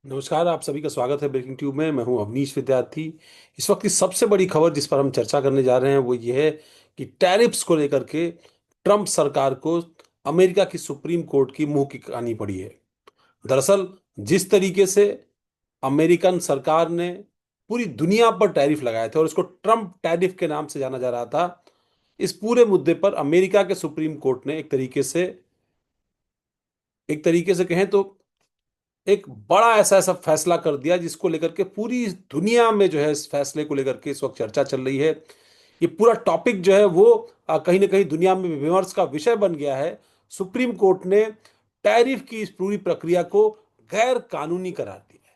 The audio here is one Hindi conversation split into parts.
नमस्कार, आप सभी का स्वागत है ब्रेकिंग ट्यूब में। मैं हूं अवनीश विद्यार्थी। इस वक्त की सबसे बड़ी खबर जिस पर हम चर्चा करने जा रहे हैं वो ये है कि टैरिफ्स को लेकर के ट्रंप सरकार को अमेरिका की सुप्रीम कोर्ट की मुंह की खानी पड़ी है। दरअसल जिस तरीके से अमेरिकन सरकार ने पूरी दुनिया पर टैरिफ लगाए थे और इसको ट्रंप टैरिफ के नाम से जाना जा रहा था, इस पूरे मुद्दे पर अमेरिका के सुप्रीम कोर्ट ने एक तरीके से कहें तो एक बड़ा ऐसा ऐसा फैसला कर दिया जिसको लेकर के पूरी दुनिया में जो है इस फैसले को लेकर के इस वक्त चर्चा चल रही है। ये पूरा टॉपिक जो है वो कहीं ना कहीं दुनिया में विमर्श का विषय बन गया है। सुप्रीम कोर्ट ने टैरिफ की इस पूरी प्रक्रिया को गैर कानूनी करार दिया है।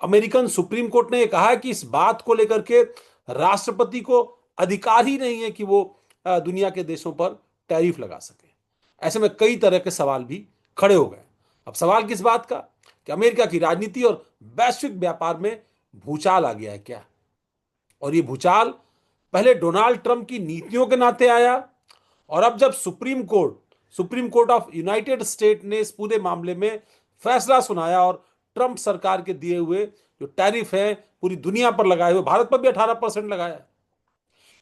अमेरिकन सुप्रीम कोर्ट ने यह कहा है कि इस बात को लेकर के राष्ट्रपति को अधिकार ही नहीं है कि वो दुनिया के देशों पर टैरिफ लगा सके। ऐसे में कई तरह के सवाल भी खड़े हो गए। अब सवाल किस बात का कि अमेरिका की राजनीति और वैश्विक व्यापार में भूचाल आ गया है क्या? और ये भूचाल पहले डोनाल्ड ट्रंप की नीतियों के नाते आया, और अब जब supreme court of United state ने इस पूरे मामले में फैसला सुनाया और ट्रंप सरकार के दिए हुए जो टैरिफ है पूरी दुनिया पर लगाए हुए, भारत पर भी 18% लगाया,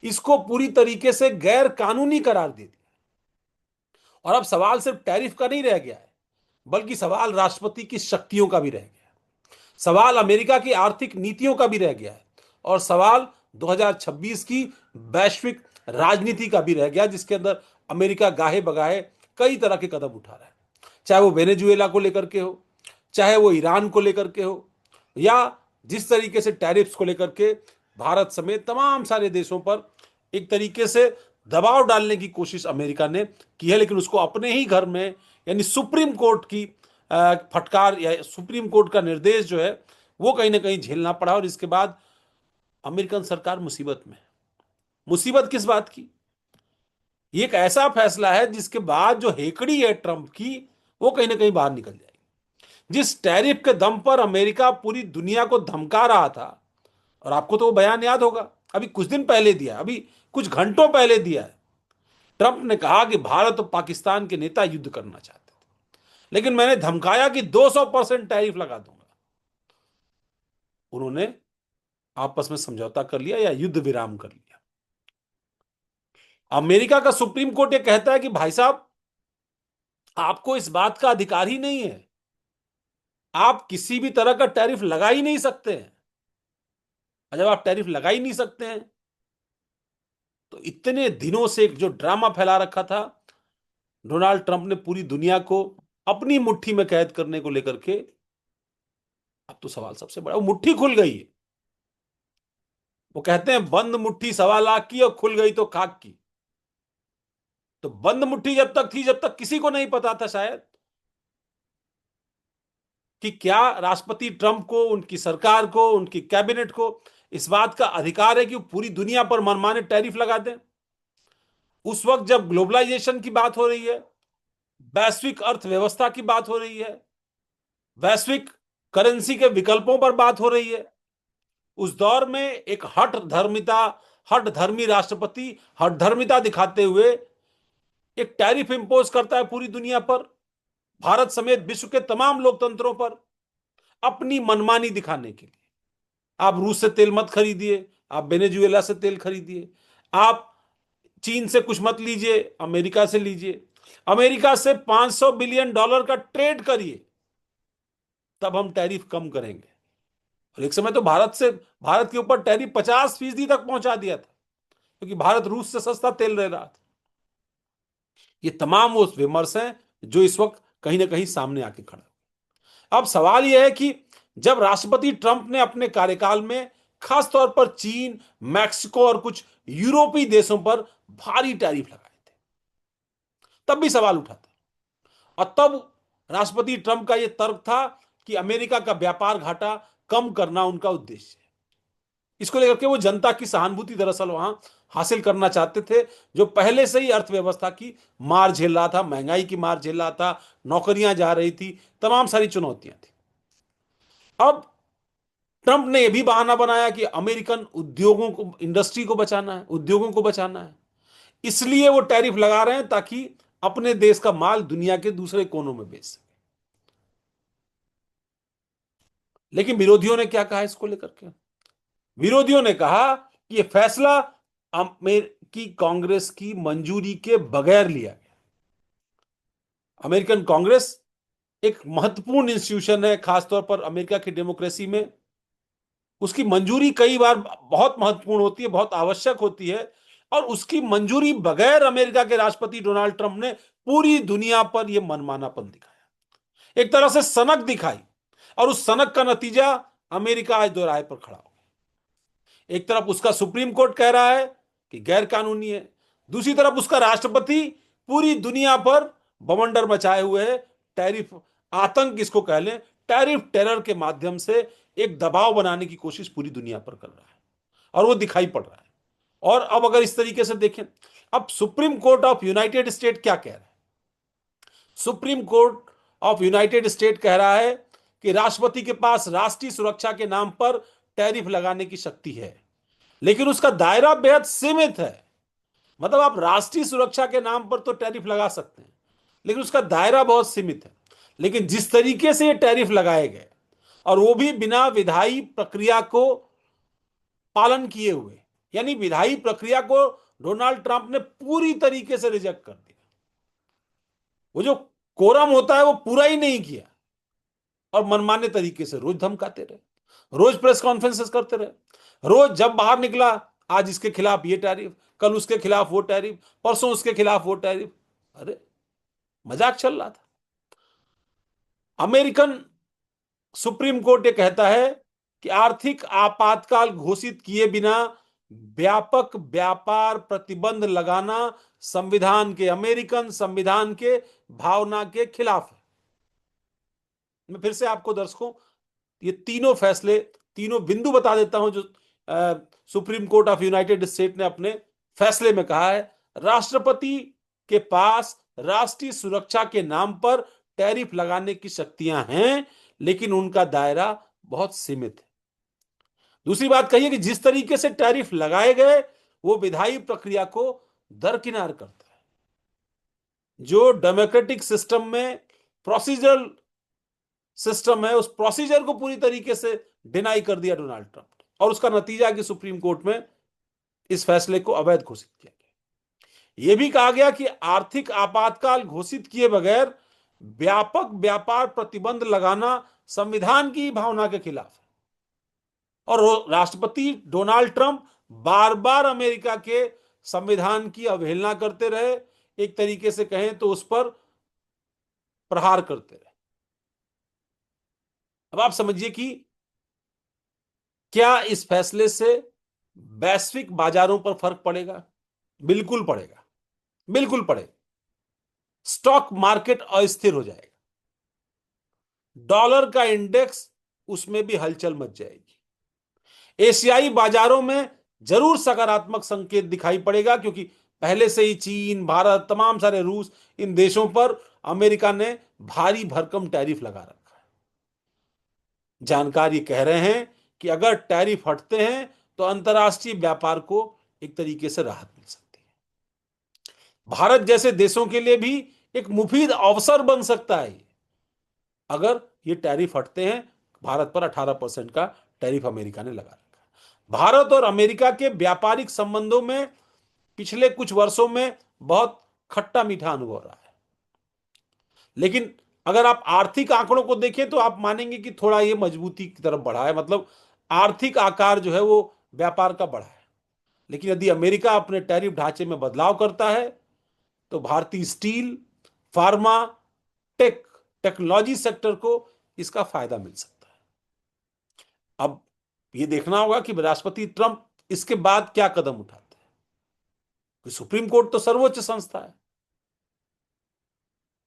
इसको पूरी तरीके से गैर कानूनी करार दे दिया। और अब सवाल सिर्फ टैरिफ का नहीं रह गया है, बल्कि सवाल राष्ट्रपति की शक्तियों का भी रह गया है, सवाल अमेरिका की आर्थिक नीतियों का भी रह गया है, और सवाल 2026 की वैश्विक राजनीति का भी रह गया, जिसके अंदर अमेरिका गाहे बगाहे कई तरह के कदम उठा रहा है। चाहे वो वेनेजुएला को लेकर के हो, चाहे वो ईरान को लेकर के हो, या जिस तरीके से टैरिफ्स को लेकर के भारत समेत तमाम सारे देशों पर एक तरीके से दबाव डालने की कोशिश अमेरिका ने की है, लेकिन उसको अपने ही घर में यानी सुप्रीम कोर्ट की फटकार या सुप्रीम कोर्ट का निर्देश जो है वो कहीं ना कहीं झेलना पड़ा। और इसके बाद अमेरिकन सरकार मुसीबत में है। मुसीबत किस बात की? ये एक ऐसा फैसला है जिसके बाद जो हेकड़ी है ट्रंप की वो कहीं ना कहीं बाहर निकल जाएगी। जिस टैरिफ के दम पर अमेरिका पूरी दुनिया को धमका रहा था, और आपको तो वो बयान याद होगा, अभी कुछ दिन पहले दिया, अभी कुछ घंटों पहले दिया है। ट्रंप ने कहा कि भारत और पाकिस्तान के नेता युद्ध करना चाहते थे, लेकिन मैंने धमकाया कि 200% टैरिफ लगा दूंगा। उन्होंने आपस में समझौता कर लिया या युद्ध विराम कर लिया। अमेरिका का सुप्रीम कोर्ट ये कहता है कि भाई साहब, आपको इस बात का अधिकार ही नहीं है, आप किसी भी तरह का टैरिफ लगा ही नहीं सकते हैं। और जब आप टैरिफ लगा ही नहीं सकते हैं तो इतने दिनों से एक जो ड्रामा फैला रखा था डोनाल्ड ट्रंप ने पूरी दुनिया को अपनी मुट्ठी में कैद करने को लेकर के, अब तो सवाल सबसे बड़ा, वो मुट्ठी खुल गई है। वो कहते हैं बंद मुट्ठी 1.25 लाख की और खुल गई तो खाक की। तो बंद मुट्ठी जब तक थी, जब तक किसी को नहीं पता था शायद कि क्या राष्ट्रपति ट्रंप को, उनकी सरकार को, उनकी कैबिनेट को इस बात का अधिकार है कि वो पूरी दुनिया पर मनमाने टैरिफ लगा दें। उस वक्त जब ग्लोबलाइजेशन की बात हो रही है, वैश्विक अर्थव्यवस्था की बात हो रही है, वैश्विक करेंसी के विकल्पों पर बात हो रही है, उस दौर में एक हठ धर्मी राष्ट्रपति हठ धर्मिता दिखाते हुए एक टैरिफ इंपोज करता है पूरी दुनिया पर, भारत समेत विश्व के तमाम लोकतंत्रों पर, अपनी मनमानी दिखाने के लिए। आप रूस से तेल मत खरीदिए, आप वेनेजुएला से तेल खरीदिए, आप चीन से कुछ मत लीजिए, अमेरिका से लीजिए, अमेरिका से $500 बिलियन का ट्रेड करिए, तब हम टैरिफ कम करेंगे। और एक समय तो भारत के ऊपर टैरिफ 50% तक पहुंचा दिया था, क्योंकि भारत रूस से सस्ता तेल ले रहा था। ये तमाम वो विमर्श हैं जो इस वक्त कहीं ना कहीं सामने आके खड़ा। अब सवाल यह है कि जब राष्ट्रपति ट्रंप ने अपने कार्यकाल में खासतौर पर चीन, मैक्सिको और कुछ यूरोपीय देशों पर भारी टैरिफ लगाए थे, तब भी सवाल उठा था। और तब राष्ट्रपति ट्रंप का यह तर्क था कि अमेरिका का व्यापार घाटा कम करना उनका उद्देश्य है। इसको लेकर के वो जनता की सहानुभूति दरअसल वहां हासिल करना चाहते थे, जो पहले से ही अर्थव्यवस्था की मार झेल रहा था, महंगाई की मार झेल रहा था, नौकरियां जा रही थी, तमाम सारी चुनौतियां थी। अब ट्रंप ने यह भी बहाना बनाया कि अमेरिकन उद्योगों को, इंडस्ट्री को बचाना है, उद्योगों को बचाना है, इसलिए वो टैरिफ लगा रहे हैं ताकि अपने देश का माल दुनिया के दूसरे कोनों में बेच सके। लेकिन विरोधियों ने क्या कहा इसको लेकर के? विरोधियों ने कहा कि यह फैसला अमेरिकी कांग्रेस की मंजूरी के बगैर लिया गया। अमेरिकन कांग्रेस एक महत्वपूर्ण इंस्टीट्यूशन है, खासतौर पर अमेरिका की डेमोक्रेसी में। उसकी मंजूरी कई बार बहुत महत्वपूर्ण होती है, बहुत आवश्यक होती है, और उसकी मंजूरी बगैर अमेरिका के राष्ट्रपति डोनाल्ड ट्रंप ने पूरी दुनिया पर यह मनमानापन दिखाया, एक तरह से सनक दिखाई, और उस सनक का नतीजा अमेरिका आज दोराहे पर खड़ा हो। एक तरफ उसका सुप्रीम कोर्ट कह रहा है कि गैर कानूनी है, दूसरी तरफ उसका राष्ट्रपति पूरी दुनिया पर बवंडर मचाए हुए है, टैरिफ आतंक इसको कह लें, टैरिफ टेरर के माध्यम से एक दबाव बनाने की कोशिश पूरी दुनिया पर कर रहा है, और वो दिखाई पड़ रहा है। और अब अगर इस तरीके से देखें, अब supreme court of United state क्या कह रहा है? Supreme court of United state कह रहा है कि राष्ट्रपति के पास राष्ट्रीय सुरक्षा के नाम पर टैरिफ लगाने की शक्ति है, लेकिन उसका दायरा बेहद सीमित है। मतलब आप राष्ट्रीय सुरक्षा के नाम पर तो टैरिफ लगा सकते हैं, लेकिन उसका दायरा बहुत सीमित है। लेकिन जिस तरीके से ये टैरिफ लगाए गए, और वो भी बिना विधायी प्रक्रिया को पालन किए हुए, यानी विधायी प्रक्रिया को डोनाल्ड ट्रंप ने पूरी तरीके से रिजेक्ट कर दिया। वो जो कोरम होता है वो पूरा ही नहीं किया, और मनमाने तरीके से रोज धमकाते रहे, रोज प्रेस कॉन्फ्रेंसेस करते रहे, रोज जब बाहर निकला आज इसके खिलाफ ये टैरिफ, कल उसके खिलाफ वो टैरिफ, परसों उसके खिलाफ वो टैरिफ। अरे मजाक चल रहा था। अमेरिकन सुप्रीम कोर्ट ये कहता है कि आर्थिक आपातकाल घोषित किए बिना व्यापक व्यापार प्रतिबंध लगाना संविधान के, अमेरिकन संविधान के भावना के खिलाफ है। मैं फिर से आपको दर्शकों ये तीनों फैसले, तीनों बिंदु बता देता हूं जो supreme court of United state ने अपने फैसले में कहा है। राष्ट्रपति के पास राष्ट्रीय सुरक्षा के नाम पर टैरिफ लगाने की शक्तियां हैं, लेकिन उनका दायरा बहुत सीमित है। दूसरी बात कही है कि जिस तरीके से टैरिफ लगाए गए वो विधायी प्रक्रिया को दरकिनार करता है। जो डेमोक्रेटिक सिस्टम में प्रोसीजरल सिस्टम है, उस प्रोसीजर को पूरी तरीके से डिनाई कर दिया डोनाल्ड ट्रंप ने, और उसका नतीजा कि सुप्रीम कोर्ट में इस फैसले को अवैध घोषित किया गया। यह भी कहा गया कि आर्थिक आपातकाल घोषित किए बगैर व्यापक व्यापार प्रतिबंध लगाना संविधान की भावना के खिलाफ है। और राष्ट्रपति डोनाल्ड ट्रंप बार बार अमेरिका के संविधान की अवहेलना करते रहे, एक तरीके से कहें तो उस पर प्रहार करते रहे। अब आप समझिए कि क्या इस फैसले से वैश्विक बाजारों पर फर्क पड़ेगा? बिल्कुल पड़ेगा, बिल्कुल पड़ेगा। स्टॉक मार्केट अस्थिर हो जाएगा, डॉलर का इंडेक्स उसमें भी हलचल मच जाएगी। एशियाई बाजारों में जरूर सकारात्मक संकेत दिखाई पड़ेगा, क्योंकि पहले से ही चीन, भारत, तमाम सारे रूस, इन देशों पर अमेरिका ने भारी भरकम टैरिफ लगा रखा है। जानकार ये कह रहे हैं कि अगर टैरिफ हटते हैं तो अंतर्राष्ट्रीय व्यापार को एक तरीके से राहत मिल सकती है। भारत जैसे देशों के लिए भी एक मुफीद अवसर बन सकता है अगर ये टैरिफ हटते हैं। भारत पर 18% का टैरिफ अमेरिका ने लगा रखा है। भारत और अमेरिका के व्यापारिक संबंधों में पिछले कुछ वर्षों में बहुत खट्टा मीठा अनुभव रहा है, लेकिन अगर आप आर्थिक आंकड़ों को देखें तो आप मानेंगे कि थोड़ा ये मजबूती की तरफ बढ़ा है, मतलब आर्थिक आकार जो है वो व्यापार का बढ़ा है। लेकिन यदि अमेरिका अपने टैरिफ ढांचे में बदलाव करता है तो भारतीय स्टील, फार्मा, टेक्नोलॉजी सेक्टर को इसका फायदा मिल सकता है। अब ये देखना होगा कि राष्ट्रपति ट्रंप इसके बाद क्या कदम उठाते हैं। सुप्रीम कोर्ट तो सर्वोच्च संस्था है।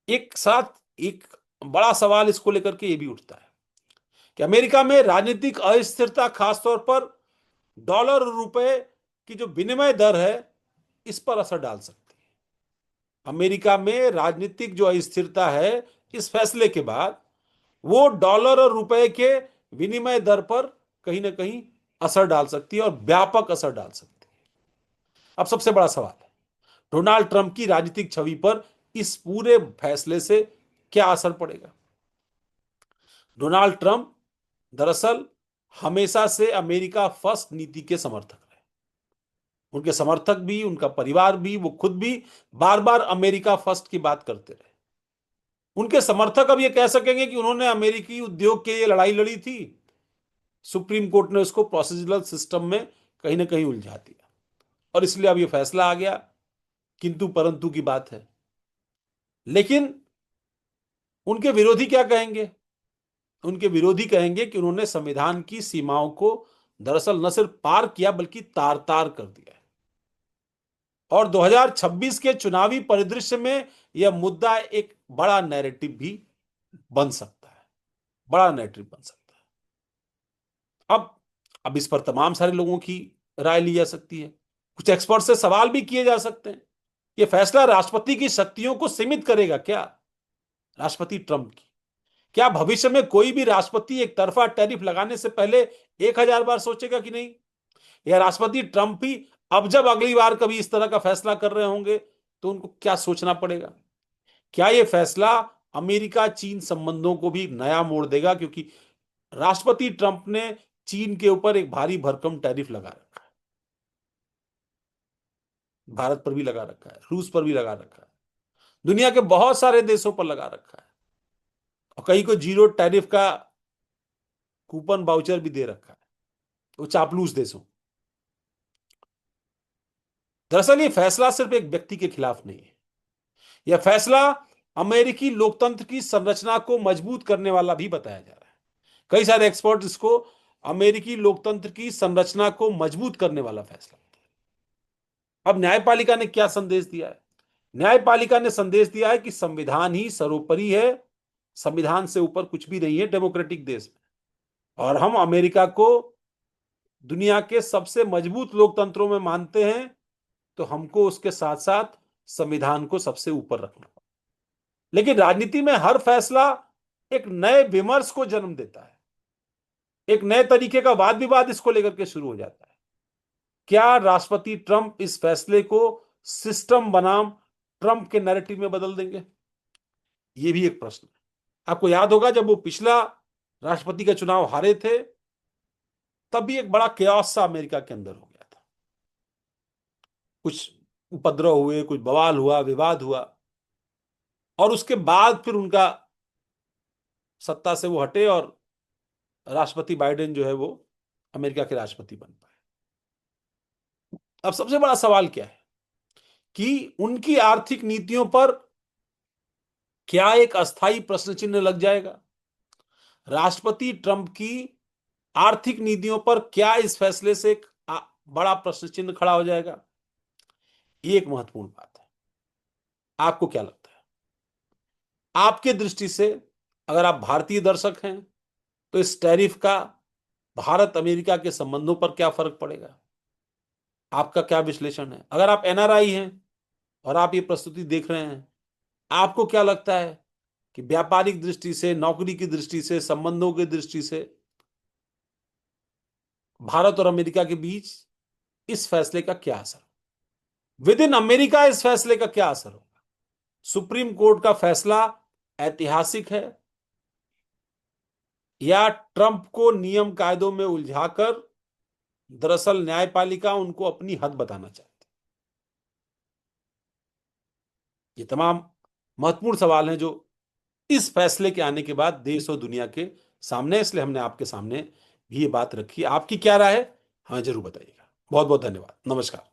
एक साथ एक बड़ा सवाल इसको लेकर के ये भी उठता है कि अमेरिका में राजनीतिक अस्थिरता, खासतौर पर डॉलर और रुपए की जो विनिमय दर है, इस पर असर डाल सकती है। अमेरिका में राजनीतिक जो अस्थिरता है इस फैसले के बाद वो डॉलर और रुपए के विनिमय दर पर कहीं ना कहीं असर डाल सकती है, और व्यापक असर डाल सकती है। अब सबसे बड़ा सवाल है डोनाल्ड ट्रंप की राजनीतिक छवि पर इस पूरे फैसले से क्या असर पड़ेगा। डोनाल्ड ट्रंप दरअसल हमेशा से अमेरिका फर्स्ट नीति के समर्थक रहे। उनके समर्थक भी, उनका परिवार भी, वो खुद भी बार बार अमेरिका फर्स्ट की बात करते रहे। उनके समर्थक अब ये कह सकेंगे कि उन्होंने अमेरिकी उद्योग के लिए लड़ाई लड़ी थी, सुप्रीम कोर्ट ने उसको प्रोसीजरल सिस्टम में कहीं ना कहीं उलझा दिया और इसलिए अब ये फैसला आ गया। किंतु परंतु की बात है। लेकिन उनके विरोधी क्या कहेंगे? उनके विरोधी कहेंगे कि उन्होंने संविधान की सीमाओं को दरअसल न सिर्फ पार किया बल्कि तार तार कर दिया है। और 2026 के चुनावी परिदृश्य में यह मुद्दा एक बड़ा नैरेटिव भी बन सकता है, बड़ा नैरेटिव बन सकता है। अब इस पर तमाम सारे लोगों की राय ली जा सकती है। कुछ एक्सपर्ट से सवाल भी किए जा सकते हैं। यह फैसला राष्ट्रपति की शक्तियों को सीमित करेगा क्या? राष्ट्रपति ट्रंप की क्या भविष्य में कोई भी राष्ट्रपति एक तरफा टैरिफ लगाने से पहले 1000 बार सोचेगा कि नहीं? या राष्ट्रपति ट्रंप ही अब जब अगली बार कभी इस तरह का फैसला कर रहे होंगे तो उनको क्या सोचना पड़ेगा? क्या यह फैसला अमेरिका चीन संबंधों को भी नया मोड़ देगा? क्योंकि राष्ट्रपति ट्रंप ने चीन के ऊपर एक भारी भरकम टैरिफ लगा रखा है, भारत पर भी लगा रखा है, रूस पर भी लगा रखा है, दुनिया के बहुत सारे देशों पर लगा रखा है और कई को जीरो टैरिफ का कूपन वाउचर भी दे रखा है, वो चापलूस देशों। दरअसल ये फैसला सिर्फ एक व्यक्ति के खिलाफ नहीं है। यह फैसला अमेरिकी लोकतंत्र की संरचना को मजबूत करने वाला भी बताया जा रहा है। कई सारे एक्सपर्ट इसको अमेरिकी लोकतंत्र की संरचना को मजबूत करने वाला फैसला। अब न्यायपालिका ने क्या संदेश दिया है? न्यायपालिका ने संदेश दिया है कि संविधान ही सर्वोपरि है, संविधान से ऊपर कुछ भी नहीं है डेमोक्रेटिक देश में। और हम अमेरिका को दुनिया के सबसे मजबूत लोकतंत्रों में मानते हैं, तो हमको उसके साथ साथ संविधान को सबसे ऊपर रखना। लेकिन राजनीति में हर फैसला एक नए विमर्श को जन्म देता है, एक नए तरीके का वाद विवाद इसको लेकर के शुरू हो जाता है। क्या राष्ट्रपति ट्रंप इस फैसले को सिस्टम बनाम ट्रंप के नैरेटिव में बदल देंगे? यह भी एक प्रश्न है। आपको याद होगा जब वो पिछला राष्ट्रपति का चुनाव हारे थे, तब भी एक बड़ा केओस सा अमेरिका के अंदर हो गया था। कुछ उपद्रव हुए, कुछ बवाल हुआ, विवाद हुआ और उसके बाद फिर उनका सत्ता से वो हटे और राष्ट्रपति बाइडेन जो है वो अमेरिका के राष्ट्रपति बन पाए। अब सबसे बड़ा सवाल क्या है कि उनकी आर्थिक नीतियों पर क्या एक अस्थायी प्रश्न चिन्ह लग जाएगा? राष्ट्रपति ट्रंप की आर्थिक नीतियों पर क्या इस फैसले से एक बड़ा प्रश्न चिन्ह खड़ा हो जाएगा? ये एक महत्वपूर्ण बात है। आपको क्या लगता है? आपके दृष्टि से, अगर आप भारतीय दर्शक हैं, तो इस टैरिफ का भारत अमेरिका के संबंधों पर क्या फर्क पड़ेगा? आपका क्या विश्लेषण है? अगर आप एनआरआई हैं और आप ये प्रस्तुति देख रहे हैं, आपको क्या लगता है कि व्यापारिक दृष्टि से, नौकरी की दृष्टि से, संबंधों की दृष्टि से भारत और अमेरिका के बीच इस फैसले का क्या असर, विद इन अमेरिका इस फैसले का क्या असर होगा? सुप्रीम कोर्ट का फैसला ऐतिहासिक है या ट्रंप को नियम कायदों में उलझाकर दरअसल न्यायपालिका उनको अपनी हद बताना चाहती? ये तमाम महत्वपूर्ण सवाल हैं जो इस फैसले के आने के बाद देश और दुनिया के सामने, इसलिए हमने आपके सामने भी ये बात रखी। आपकी क्या राय है? हमें जरूर बताइएगा। बहुत बहुत धन्यवाद। नमस्कार।